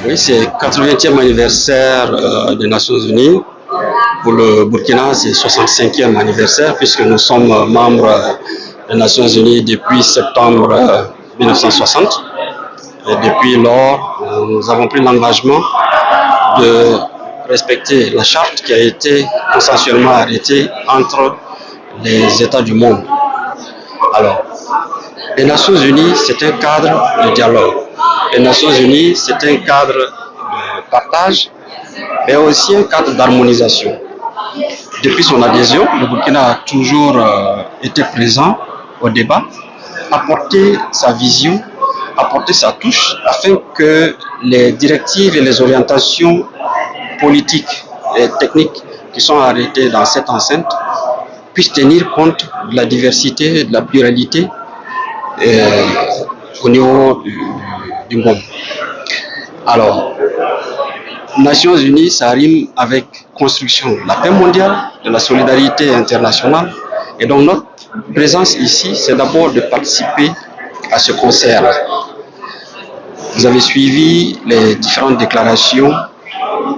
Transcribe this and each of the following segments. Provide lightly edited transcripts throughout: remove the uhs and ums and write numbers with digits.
Oui, c'est 80e anniversaire des Nations Unies. Pour le Burkina, c'est 65e anniversaire puisque nous sommes membres des Nations Unies depuis septembre 1960. Et depuis lors, nous avons pris l'engagement de respecter la charte qui a été consensuellement arrêtée entre les États du monde. Alors, les Nations Unies, c'est un cadre de dialogue. Les Nations Unies, c'est un cadre de partage, mais aussi un cadre d'harmonisation. Depuis son adhésion, le Burkina a toujours été présent au débat, apporter sa vision, apporter sa touche, afin que les directives et les orientations politiques et techniques qui sont arrêtées dans cette enceinte puissent tenir compte de la diversité, de la pluralité au niveau du monde. Alors, Nations Unies, ça rime avec construction de la paix mondiale, de la solidarité internationale. Et donc notre présence ici, c'est d'abord de participer à ce concert. Vous avez suivi les différentes déclarations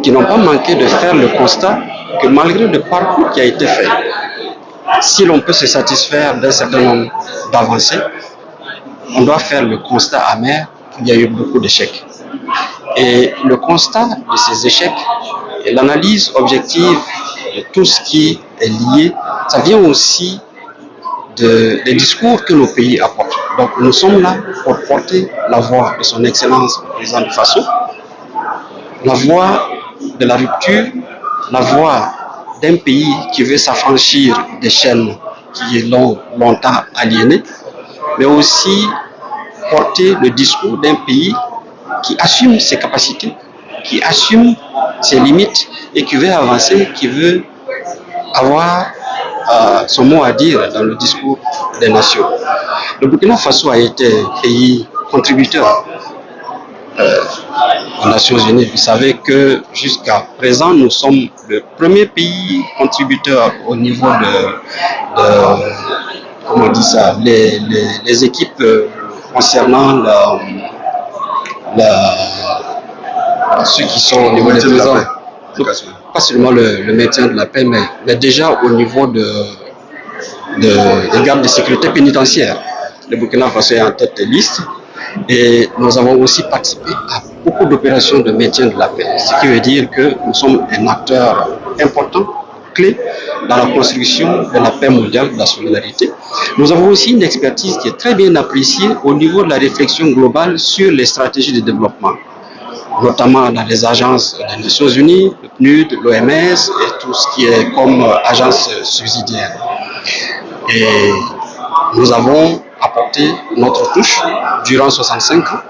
qui n'ont pas manqué de faire le constat que malgré le parcours qui a été fait, si l'on peut se satisfaire d'un certain nombre d'avancées, on doit faire le constat amer qu'il y a eu beaucoup d'échecs. Et le constat de ces échecs et l'analyse objective de tout ce qui est lié, ça vient aussi des discours que nos pays apportent. Donc nous sommes là pour porter la voix de son Excellence le président du Faso, la voix de la rupture, la voix d'un pays qui veut s'affranchir des chaînes qui l'ont longtemps aliéné, mais aussi porter le discours d'un pays qui assume ses capacités, qui assume ses limites et qui veut avancer, qui veut avoir son mot à dire dans le discours des nations. Le Burkina Faso a été un pays contributeur aux Nations Unies. Vous savez que jusqu'à présent, nous sommes le premier pays contributeur au niveau comment on dit ça, les équipes concernant ceux qui sont au niveau des présents. Pas seulement le maintien de la paix, mais déjà au niveau des gardes de sécurité pénitentiaire. Le Burkina Faso est en tête de liste et nous avons aussi participé à beaucoup d'opérations de maintien de la paix. Ce qui veut dire que nous sommes un acteur important, clé dans la construction de la paix mondiale, de la solidarité. Nous avons aussi une expertise qui est très bien appréciée au niveau de la réflexion globale sur les stratégies de développement, notamment dans les agences des Nations Unies, le PNUD, l'OMS et tout ce qui est comme agence subsidiaire. Et nous avons apporté notre touche durant 65 ans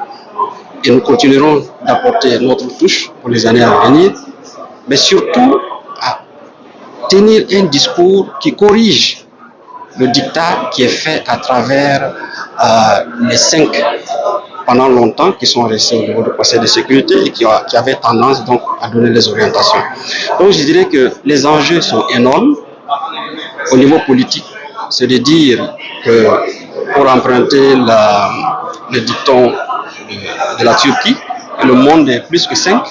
et nous continuerons d'apporter notre touche pour les années à venir, mais surtout à tenir un discours qui corrige le dictat qui est fait à travers les 5 pendant longtemps qui sont restés au niveau du Conseil de sécurité et qui avaient tendance donc à donner les orientations. Donc je dirais que les enjeux sont énormes au niveau politique. C'est de dire que pour emprunter le dicton de la Turquie, le monde est plus que 5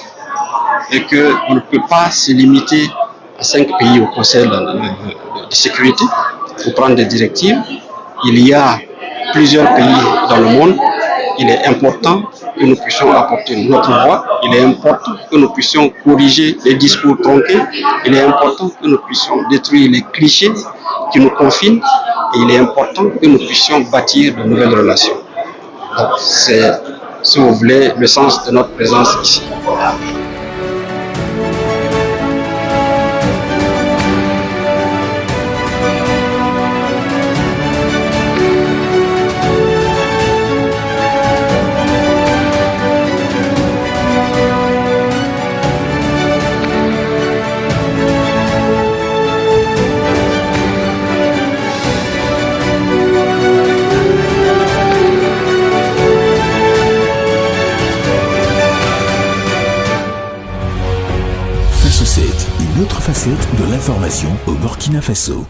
et qu'on ne peut pas se limiter à 5 pays au Conseil de sécurité pour prendre des directives. Il y a plusieurs pays dans le monde. Il est important que nous puissions apporter notre voix. Il est important que nous puissions corriger les discours tronqués. Il est important que nous puissions détruire les clichés qui nous confinent. Et il est important que nous puissions bâtir de nouvelles relations. Donc c'est, si vous voulez, le sens de notre présence ici. Une autre facette de l'information au Burkina Faso.